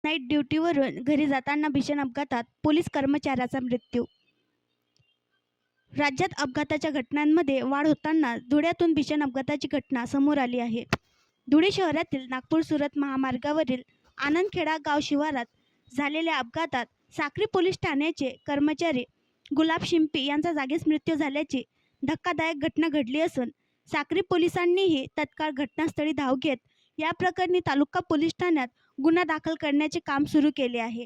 Night ड्युटीवरून घरी जाताना भीषण अपघातात पोलीस कर्मचाऱ्याचा मृत्यू. राज्यात अपघाताच्या घटनांमध्ये वाढ होताना धुळ्यातून भीषण अपघाताची घटना समोर आली आहे. धुळे शहरातील नागपूर-सुरत महामार्गावरील आनंदखेडा गाव शिवारात झालेल्या अपघातात साक्री पोलीस ठाण्याचे कर्मचारी गुलाब शिंपी यांचा जागीच मृत्यू झाल्याची धक्कादायक घटना घडली असून साक्री पोलिसांनीही तत्काळ घटनास्थळी धाव घेत या प्रकरणी तालुका पोलीस ठाण्यात गुन्हा दाखल करण्याचे काम सुरू केले आहे.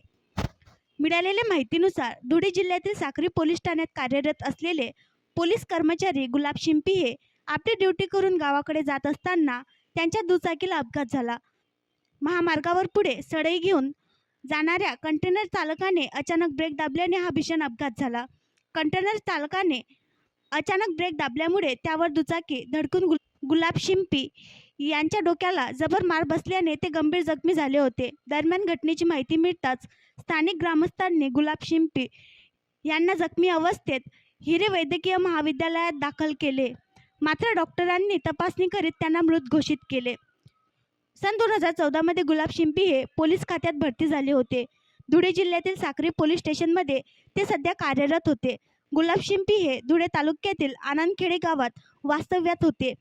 मिळालेल्या माहितीनुसार धुळे जिल्ह्यातील साक्री पोलीस ठाण्यात कार्यरत असलेले पोलीस कर्मचारी गुलाब शिंपी हे आपली ड्युटी करून गावाकडे जात असताना त्यांच्या दुचाकीला अपघात झाला. महामार्गावर पुढे सळई घेऊन जाणाऱ्या कंटेनर चालकाने अचानक ब्रेक दाबल्याने हा भीषण अपघात झाला. कंटेनर चालकाने अचानक ब्रेक दाबल्यामुळे त्यावर दुचाकी धडकून गुलाब शिंपी यांच्या डोक्याला जबर मार बसल्याने ते गंभीर जखमी झाले होते. दरम्यान घटनेची माहिती मिळताच स्थानिक ग्रामस्थांनी गुलाब शिंपी यांना जखमी अवस्थेत हिरे वैद्यकीय महाविद्यालयात दाखल केले. मात्र डॉक्टरांनी तपासणी करीत त्यांना मृत घोषित केले. सन 2014 मध्ये गुलाब शिंपी हे पोलीस खात्यात भरती झाले होते. धुळे जिल्ह्यातील साक्री पोलीस स्टेशनमध्ये ते सध्या कार्यरत होते. गुलाब शिंपी हे धुळे तालुक्यातील आनंदखेडे गावात वास्तव्यात होते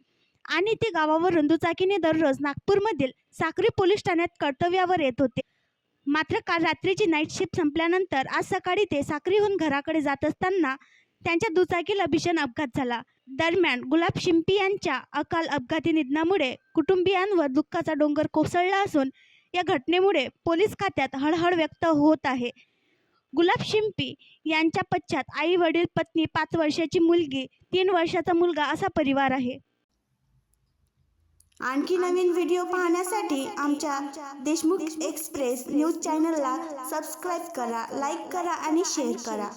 आणि ते गावावरून दुचाकीने दररोज नागपूरमधील साक्री पोलीस ठाण्यात कर्तव्यावर येत होते. मात्र काल रात्रीची नाईट शिफ्ट संपल्यानंतर आज सकाळी ते साक्रीहून घराकडे जात असताना त्यांच्या दुचाकीला भीषण अपघात झाला. दरम्यान गुलाब शिंपी यांच्या अकाल अपघाती निधनामुळे कुटुंबियांवर दुःखाचा डोंगर कोसळला असून या घटनेमुळे पोलीस खात्यात हळहळ व्यक्त होत आहे. गुलाब शिंपी यांच्या पश्चात आई वडील पत्नी 5 वर्षाची मुलगी 3 वर्षाचा मुलगा असा परिवार आहे. आणखी नवीन व्हिडिओ पाहण्यासाठी आमच्या देशमुख एक्सप्रेस न्यूज चॅनलला सबस्क्राईब करा, लाईक करा आणि शेअर करा.